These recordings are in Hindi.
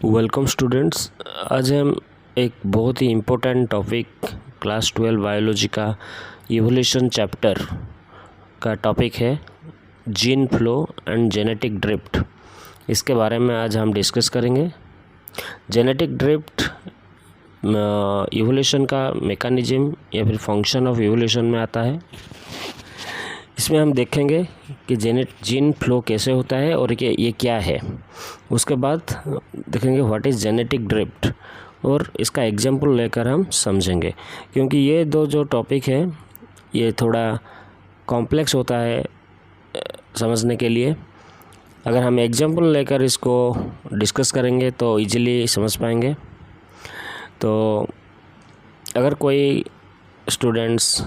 Welcome students. आज हम एक बहुत ही इम्पोर्टेंट टॉपिक क्लास 12 बायोलॉजी का इवोल्यूशन चैप्टर का टॉपिक है gene flow and genetic drift. इसके बारे में आज हम डिस्कस करेंगे। जेनेटिक ड्रिफ्ट इवोल्यूशन का मैकेनिज्म या फिर फंक्शन ऑफ इवोल्यूशन में आता है। इसमें हम देखेंगे कि जीन फ्लो कैसे होता है और ये क्या है। उसके बाद देखेंगे व्हाट इज़ जेनेटिक ड्रिफ्ट और इसका एग्जांपल लेकर हम समझेंगे, क्योंकि ये दो जो टॉपिक है ये थोड़ा कॉम्प्लेक्स होता है समझने के लिए। अगर हम एग्जांपल लेकर इसको डिस्कस करेंगे तो इजीली समझ पाएंगे। तो अगर कोई स्टूडेंट्स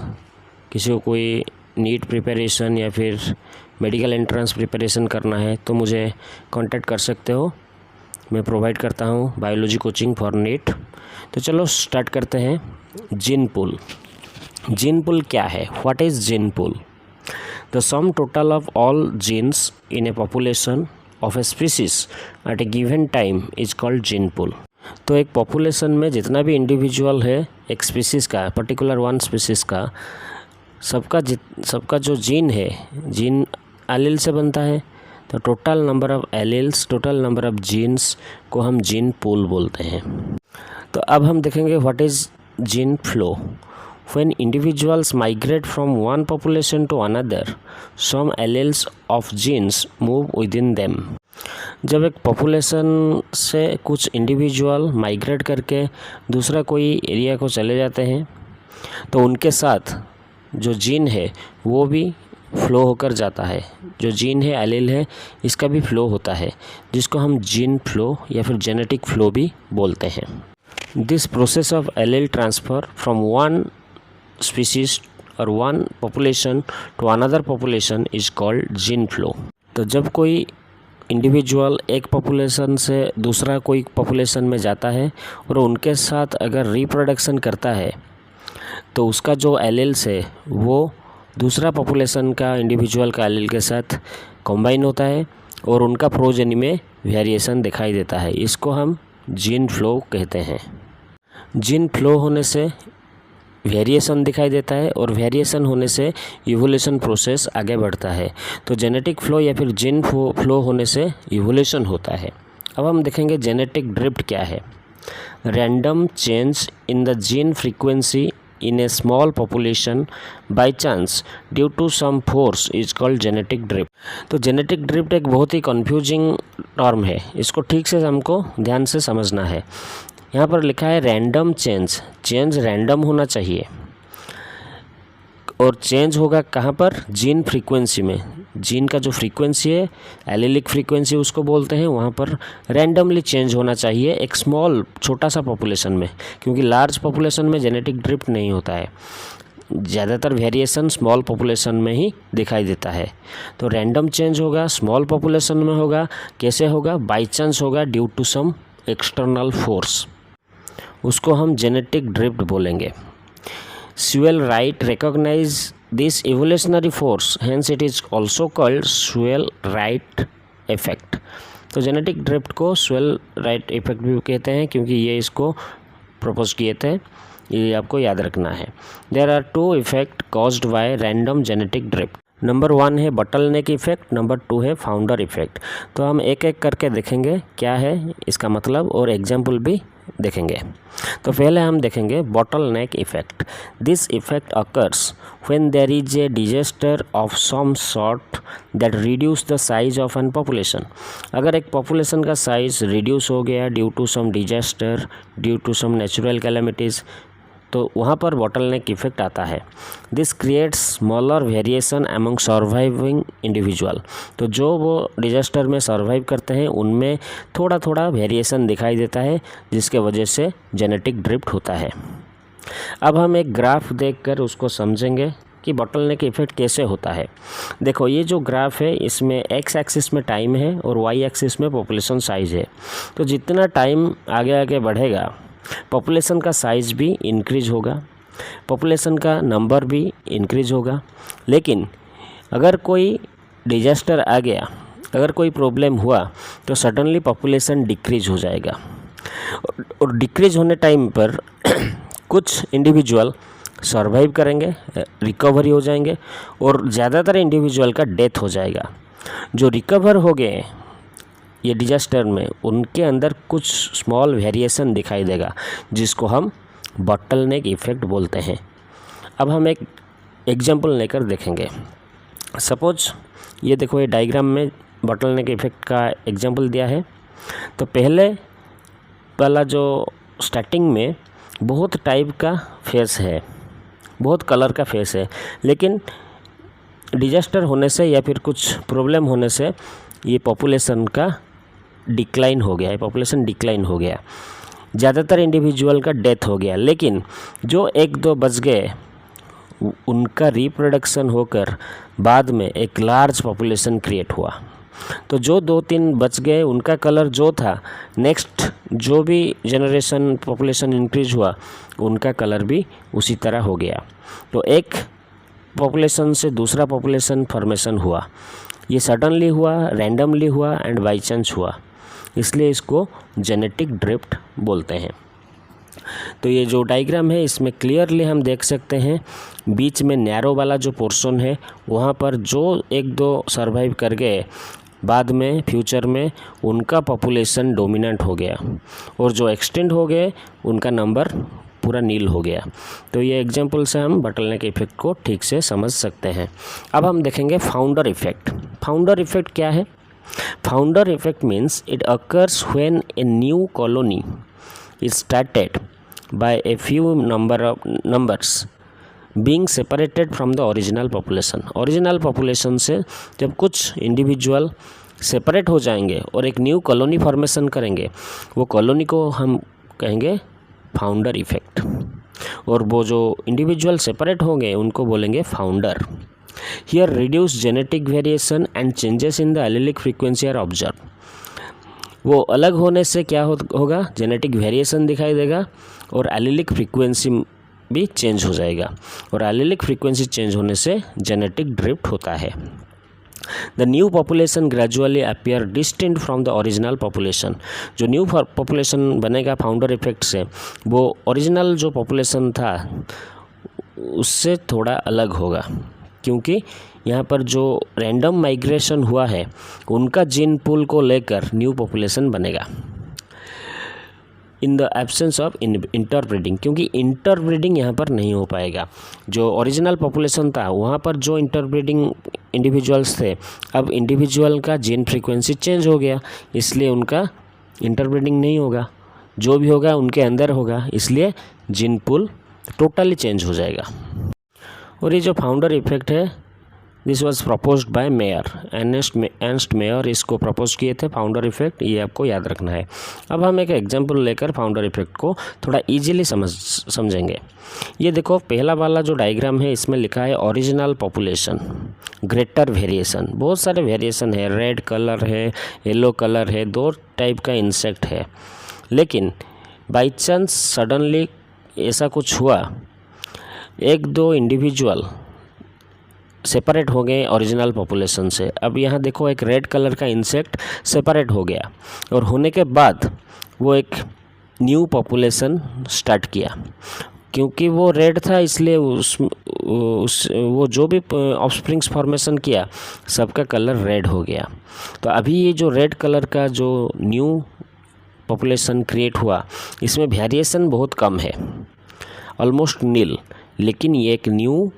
किसी को कोई नीट प्रिपरेशन या फिर मेडिकल एंट्रेंस प्रिपरेशन करना है तो मुझे कांटेक्ट कर सकते हो। मैं प्रोवाइड करता हूँ बायोलॉजी कोचिंग फॉर नीट। तो चलो स्टार्ट करते हैं। Gene pool. जीन पूल क्या है? What is gene pool? The sum total of all genes in a population of a species at a given time is called gene pool. तो एक पॉपुलेशन में जितना भी इंडिविजुअल है एक स्पीसीज़ का, पर्टिकुलर वन स्पीसीज़ का, सबका जो जीन है, जीन एलील से बनता है। तो total number of alleles, total number of genes को हम जीन पूल बोलते हैं। तो अब हम देखेंगे what is gene flow. When individuals migrate from one population to another, some alleles of genes move within them. जब एक पॉपुलेशन से कुछ इंडिविजुअल माइग्रेट करके दूसरा कोई एरिया को चले जाते हैं तो उनके साथ जो जीन है वो भी फ्लो होकर जाता है। जो जीन है, एलील है, इसका भी फ्लो होता है, जिसको हम जीन फ्लो या फिर जेनेटिक फ्लो भी बोलते हैं। This process of allele transfer from one species और one population to another population is called gene flow. तो जब कोई इंडिविजुअल एक पॉपुलेशन से दूसरा कोई पॉपुलेशन में जाता है और उनके साथ अगर रिप्रोडक्शन करता है तो उसका जो एलील्स है वो दूसरा पॉपुलेशन का इंडिविजुअल का एलील के साथ कंबाइन होता है और उनका प्रोजेनी में वेरिएशन दिखाई देता है। इसको हम जीन फ्लो कहते हैं। जीन फ्लो होने से वेरिएशन दिखाई देता है और वेरिएशन होने से इवोल्यूशन प्रोसेस आगे बढ़ता है। तो जेनेटिक फ्लो या फिर जीन फ्लो होने से इवोल्यूशन होता है। अब हम देखेंगे जेनेटिक ड्रिफ्ट क्या है। Random change in the gene frequency in a small population by chance due to some force is called genetic drift। तो जेनेटिक ड्रिफ्ट एक बहुत ही कंफ्यूजिंग टर्म है, इसको ठीक से हमको ध्यान से समझना है। यहाँ पर लिखा है रैंडम चेंज रैंडम होना चाहिए और चेंज होगा कहाँ पर? जीन फ्रीक्वेंसी में। जीन का जो फ्रीक्वेंसी है, एलीलिक फ्रीक्वेंसी उसको बोलते हैं, वहाँ पर रैंडमली चेंज होना चाहिए एक स्मॉल छोटा सा पॉपुलेशन में, क्योंकि लार्ज पॉपुलेशन में जेनेटिक ड्रिफ्ट नहीं होता है। ज़्यादातर वेरिएशन स्मॉल पॉपुलेशन में ही दिखाई देता है। तो रैंडम चेंज होगा, स्मॉल पॉपुलेशन में होगा। कैसे होगा? बाई चांस होगा, due to some external force, उसको हम जेनेटिक ड्रिफ्ट बोलेंगे। Sewell Wright recognized this evolutionary force, hence it is also called Sewell Wright effect। तो जेनेटिक ड्रिफ्ट को स्वेल राइट इफेक्ट भी कहते हैं, क्योंकि ये इसको प्रपोज किए थे, ये आपको याद रखना है। There are two effect caused by random genetic drift. Number 1 है बॉटलनेक इफेक्ट, नंबर 2 है फाउंडर इफेक्ट। तो हम एक एक करके देखेंगे क्या है इसका मतलब और एग्जाम्पल भी देखेंगे। तो पहले हम देखेंगे bottleneck effect. This effect occurs when there is a disaster of some sort that reduce the size of an population. अगर एक पॉपुलेशन का साइज रिड्यूस हो गया due to some disaster, due to some natural calamities, तो वहाँ पर बॉटलनेक इफेक्ट आता है। This creates smaller variation among surviving individual. तो जो वो डिजास्टर में सर्वाइव करते हैं उनमें थोड़ा थोड़ा वेरिएशन दिखाई देता है, जिसके वजह से जेनेटिक ड्रिफ्ट होता है। अब हम एक ग्राफ देखकर उसको समझेंगे कि बॉटलनेक इफेक्ट कैसे होता है। देखो, ये जो ग्राफ है इसमें एक्स एक्सिस में टाइम है और वाई एक्सिस में पॉपुलेशन साइज है। तो जितना टाइम आगे आगे बढ़ेगा पॉपुलेशन का साइज़ भी इंक्रीज होगा, पॉपुलेशन का नंबर भी इंक्रीज होगा। लेकिन अगर कोई डिजास्टर आ गया अगर कोई प्रॉब्लम हुआ तो सडनली पॉपुलेशन डिक्रीज हो जाएगा, और डिक्रीज होने टाइम पर कुछ इंडिविजुअल सर्वाइव करेंगे, रिकवरी हो जाएंगे, और ज़्यादातर इंडिविजुअल का डेथ हो जाएगा। जो रिकवर हो गए ये डिजास्टर में, उनके अंदर कुछ स्मॉल वेरिएशन दिखाई देगा, जिसको हम बॉटलनेक इफ़ेक्ट बोलते हैं। अब हम एक एग्जांपल लेकर देखेंगे। सपोज ये देखो, ये डायग्राम में बॉटलनेक इफ़ेक्ट का एग्जांपल दिया है। तो पहले वाला जो स्टार्टिंग में बहुत टाइप का फेस है, बहुत कलर का फेस है, लेकिन डिजास्टर होने से या फिर कुछ प्रॉब्लम होने से ये पॉपुलेशन का डिक्लाइन हो गया है, पॉपुलेशन डिक्लाइन हो गया, ज़्यादातर इंडिविजुअल का डेथ हो गया। लेकिन जो एक दो बच गए उनका रिप्रोडक्शन होकर बाद में एक लार्ज पॉपुलेशन क्रिएट हुआ। तो जो 2-3 बच गए उनका कलर जो था, नेक्स्ट जो भी जनरेशन पॉपुलेशन इंक्रीज हुआ उनका कलर भी उसी तरह हो गया। तो एक पॉपुलेशन से दूसरा पॉपुलेशन फॉर्मेशन हुआ। ये सडनली हुआ, रैंडमली हुआ एंड बाई चांस हुआ, इसलिए इसको जेनेटिक ड्रिफ्ट बोलते हैं। तो ये जो डायग्राम है इसमें क्लियरली हम देख सकते हैं, बीच में नैरो वाला जो पोर्शन है वहाँ पर जो 1-2 सर्वाइव कर गए, बाद में फ्यूचर में उनका पॉपुलेशन डोमिनेंट हो गया, और जो एक्सटेंड हो गए उनका नंबर पूरा नील हो गया। तो ये एग्जांपल से हम बॉटलनेक इफेक्ट को ठीक से समझ सकते हैं। अब हम देखेंगे फाउंडर इफेक्ट। फाउंडर इफेक्ट क्या है? Founder effect means it occurs when a new colony is started by a few numbers being separated from the original population। Original population से जब कुछ इंडिविजुअल सेपरेट हो जाएंगे और एक न्यू कॉलोनी फॉर्मेशन करेंगे, वो कॉलोनी को हम कहेंगे फाउंडर इफेक्ट, और वो जो इंडिविजुअल सेपरेट होंगे उनको बोलेंगे founder. Here reduce genetic variation and changes in the allelic frequency are observe. वो अलग होने से क्या होगा? जेनेटिक वेरिएशन दिखाई देगा और एलिलिक फ्रीक्वेंसी भी चेंज हो जाएगा, और एलिलिक फ्रीक्वेंसी चेंज होने से जेनेटिक ड्रिफ्ट होता है। The new population gradually appear distinct from the original population. जो न्यू पॉपुलेशन बनेगा फाउंडर इफेक्ट से, वो ओरिजिनल जो पॉपुलेशन था उससे थोड़ा अलग होगा, क्योंकि यहाँ पर जो रैंडम माइग्रेशन हुआ है उनका जीन पूल को लेकर न्यू पॉपुलेशन बनेगा। In the absence of interbreeding, क्योंकि इंटरब्रीडिंग यहाँ पर नहीं हो पाएगा। जो ओरिजिनल पॉपुलेशन था वहाँ पर जो इंटरब्रीडिंग इंडिविजुअल्स थे, अब इंडिविजुअल का जीन फ्रीक्वेंसी चेंज हो गया, इसलिए उनका इंटरब्रीडिंग नहीं होगा, जो भी होगा उनके अंदर होगा, इसलिए जीन पूल टोटली चेंज हो जाएगा। और ये जो फाउंडर इफेक्ट है, this was proposed by Mayr, Ernst Mayr इसको प्रपोज किए थे फाउंडर इफेक्ट, ये आपको याद रखना है। अब हम एक एग्जांपल लेकर फाउंडर इफेक्ट को थोड़ा इजीली समझेंगे। ये देखो, पहला वाला जो डायग्राम है इसमें लिखा है ओरिजिनल पॉपुलेशन ग्रेटर वेरिएशन। बहुत सारे वेरिएशन है, रेड कलर है, येलो कलर है, 2 टाइप का इंसेक्ट है। लेकिन बाई चांस सडनली ऐसा कुछ हुआ, 1-2 इंडिविजुअल सेपरेट हो गए ओरिजिनल पॉपुलेशन से। अब यहाँ देखो, एक रेड कलर का इंसेक्ट सेपरेट हो गया, और होने के बाद वो एक न्यू पॉपुलेशन स्टार्ट किया। क्योंकि वो रेड था इसलिए वो जो भी ऑफस्प्रिंग्स फॉर्मेशन किया सबका कलर रेड हो गया। तो अभी ये जो रेड कलर का जो न्यू पॉपुलेशन क्रिएट हुआ, इसमें वेरिएशन बहुत कम है, ऑलमोस्ट नील, लेकिन ये एक न्यू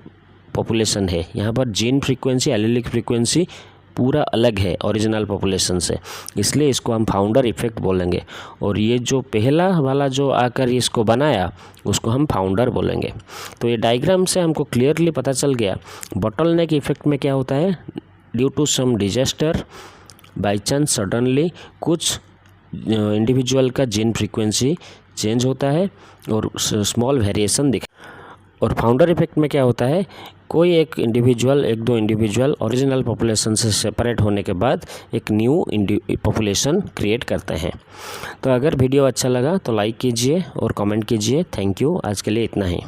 पॉपुलेशन है। यहाँ पर जीन फ्रीक्वेंसी, एलिलिक फ्रीक्वेंसी पूरा अलग है ओरिजिनल पॉपुलेशन से, इसलिए इसको हम फाउंडर इफेक्ट बोलेंगे। और ये जो पहला वाला जो आकर इसको बनाया उसको हम फाउंडर बोलेंगे। तो ये डायग्राम से हमको क्लियरली पता चल गया बॉटलनेक इफेक्ट में क्या होता है। Due to some disaster by chance suddenly कुछ इंडिविजुअल का जीन फ्रीक्वेंसी चेंज होता है और स्मॉल वेरिएशन दिख। और फाउंडर इफेक्ट में क्या होता है, कोई एक इंडिविजुअल, 1-2 इंडिविजुअल ओरिजिनल पॉपुलेशन से सेपरेट होने के बाद एक न्यू पॉपुलेशन क्रिएट करते हैं। तो अगर वीडियो अच्छा लगा तो लाइक कीजिए और कमेंट कीजिए। Thank you. आज के लिए इतना ही।